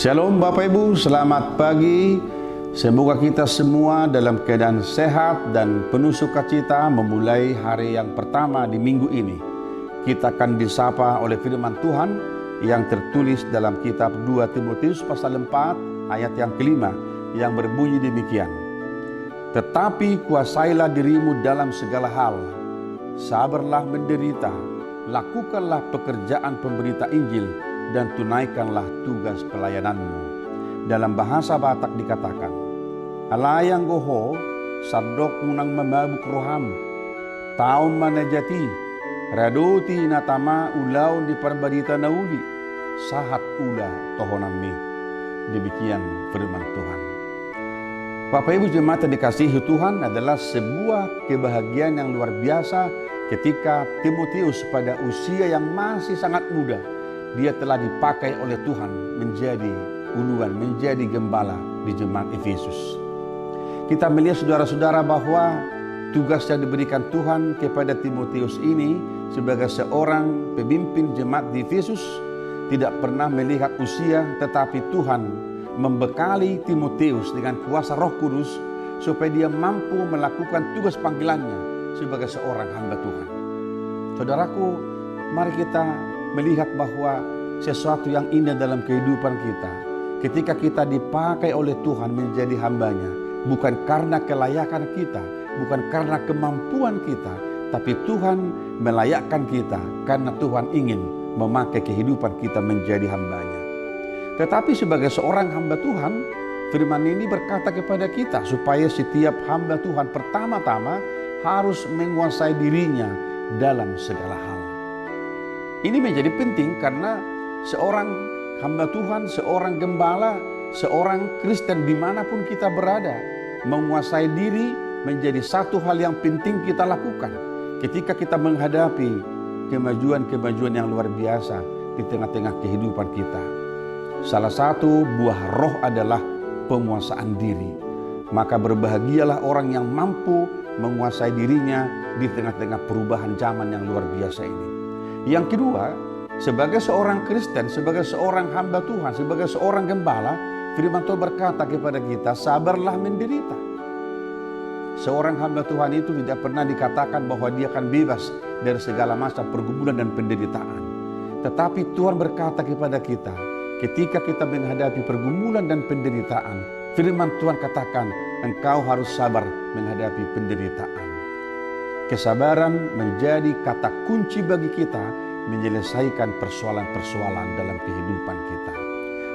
Shalom Bapak Ibu, selamat pagi. Semoga kita semua dalam keadaan sehat dan penuh sukacita memulai hari yang pertama di minggu ini. Kita akan disapa oleh firman Tuhan yang tertulis dalam kitab 2 Timotius pasal 4 ayat yang kelima yang berbunyi demikian. Tetapi kuasailah dirimu dalam segala hal, sabarlah menderita, lakukanlah pekerjaan pemberita Injil, dan tunaikanlah tugas pelayananmu. Dalam bahasa Batak dikatakan, alayang goho sadok unang memabuk roham, taun manajati, radoti natama ulaun di perbadita nauli, sahat ula tohonami. Demikian firman Tuhan. Bapak Ibu jemaat yang dikasihi Tuhan, adalah sebuah kebahagiaan yang luar biasa ketika Timotius pada usia yang masih sangat muda, dia telah dipakai oleh Tuhan menjadi uluan, menjadi gembala di jemaat Efesus. Kita melihat saudara-saudara bahwa tugas yang diberikan Tuhan kepada Timotius ini sebagai seorang pemimpin jemaat di Efesus tidak pernah melihat usia, tetapi Tuhan membekali Timotius dengan kuasa Roh Kudus supaya dia mampu melakukan tugas panggilannya sebagai seorang hamba Tuhan. Saudaraku, mari kita melihat bahwa sesuatu yang indah dalam kehidupan kita ketika kita dipakai oleh Tuhan menjadi hambanya, bukan karena kelayakan kita, bukan karena kemampuan kita, tapi Tuhan melayakkan kita karena Tuhan ingin memakai kehidupan kita menjadi hambanya. Tetapi sebagai seorang hamba Tuhan, firman ini berkata kepada kita supaya setiap hamba Tuhan pertama-tama harus menguasai dirinya dalam segala hal. Ini menjadi penting karena seorang hamba Tuhan, seorang gembala, seorang Kristen dimanapun kita berada, menguasai diri menjadi satu hal yang penting kita lakukan ketika kita menghadapi kemajuan-kemajuan yang luar biasa di tengah-tengah kehidupan kita. Salah satu buah roh adalah penguasaan diri. Maka berbahagialah orang yang mampu menguasai dirinya di tengah-tengah perubahan zaman yang luar biasa ini. Yang kedua, sebagai seorang Kristen, sebagai seorang hamba Tuhan, sebagai seorang gembala, firman Tuhan berkata kepada kita, sabarlah menderita. Seorang hamba Tuhan itu tidak pernah dikatakan bahwa dia akan bebas dari segala macam pergumulan dan penderitaan. Tetapi Tuhan berkata kepada kita, ketika kita menghadapi pergumulan dan penderitaan, firman Tuhan katakan, engkau harus sabar menghadapi penderitaan. Kesabaran menjadi kata kunci bagi kita menyelesaikan persoalan-persoalan dalam kehidupan kita.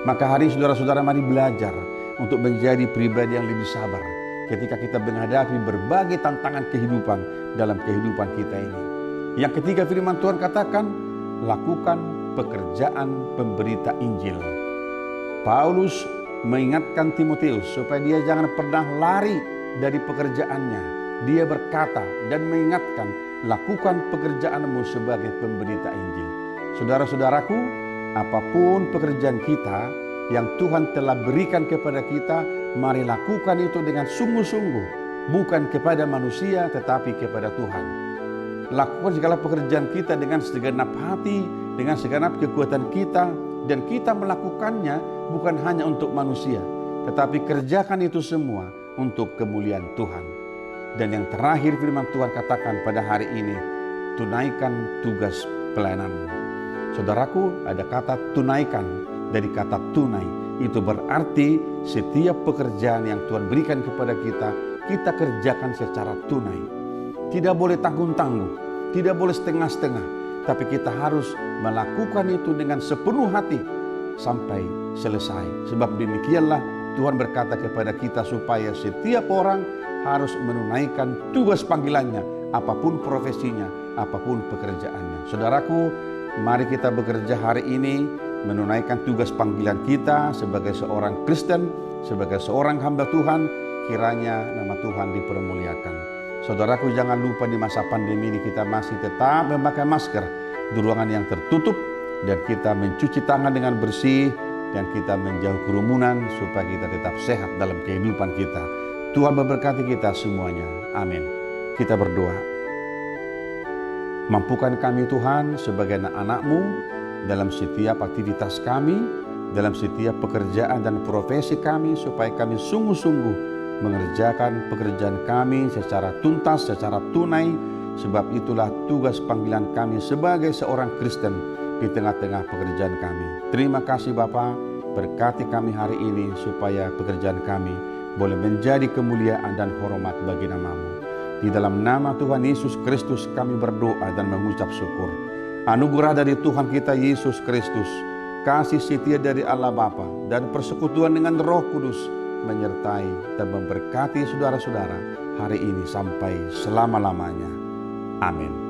Maka hari ini saudara-saudara, mari belajar untuk menjadi pribadi yang lebih sabar ketika kita menghadapi berbagai tantangan kehidupan dalam kehidupan kita ini. Yang ketiga, firman Tuhan katakan, lakukan pekerjaan pemberita Injil. Paulus mengingatkan Timotius supaya dia jangan pernah lari dari pekerjaannya. Dia berkata dan mengingatkan, lakukan pekerjaanmu sebagai pemberita Injil. Saudara-saudaraku, apapun pekerjaan kita yang Tuhan telah berikan kepada kita, mari lakukan itu dengan sungguh-sungguh, bukan kepada manusia tetapi kepada Tuhan. Lakukan segala pekerjaan kita dengan segenap hati, dengan segenap kekuatan kita, dan kita melakukannya bukan hanya untuk manusia, tetapi kerjakan itu semua untuk kemuliaan Tuhan. Dan yang terakhir firman Tuhan katakan pada hari ini, tunaikan tugas pelayananmu. Saudaraku, ada kata tunaikan dari kata tunai. Itu berarti setiap pekerjaan yang Tuhan berikan kepada kita, kita kerjakan secara tunai. Tidak boleh tanggung-tanggung, tidak boleh setengah-setengah, tapi kita harus melakukan itu dengan sepenuh hati sampai selesai. Sebab demikianlah Tuhan berkata kepada kita supaya setiap orang harus menunaikan tugas panggilannya, apapun profesinya, apapun pekerjaannya. Saudaraku, mari kita bekerja hari ini menunaikan tugas panggilan kita sebagai seorang Kristen, sebagai seorang hamba Tuhan. Kiranya nama Tuhan dipermuliakan. Saudaraku, jangan lupa di masa pandemi ini kita masih tetap memakai masker di ruangan yang tertutup, dan kita mencuci tangan dengan bersih, dan kita menjauh kerumunan supaya kita tetap sehat dalam kehidupan kita. Tuhan memberkati kita semuanya. Amin. Kita berdoa. Mampukan kami Tuhan sebagai anak-anak-Mu dalam setiap aktivitas kami, dalam setiap pekerjaan dan profesi kami, supaya kami sungguh-sungguh mengerjakan pekerjaan kami secara tuntas, secara tunai, sebab itulah tugas panggilan kami sebagai seorang Kristen di tengah-tengah pekerjaan kami. Terima kasih Bapa, berkati kami hari ini supaya pekerjaan kami boleh menjadi kemuliaan dan hormat bagi nama-Mu. Di dalam nama Tuhan Yesus Kristus kami berdoa dan mengucap syukur. Anugerah dari Tuhan kita Yesus Kristus, kasih setia dari Allah Bapa, dan persekutuan dengan Roh Kudus menyertai dan memberkati saudara-saudara hari ini sampai selama-lamanya. Amin.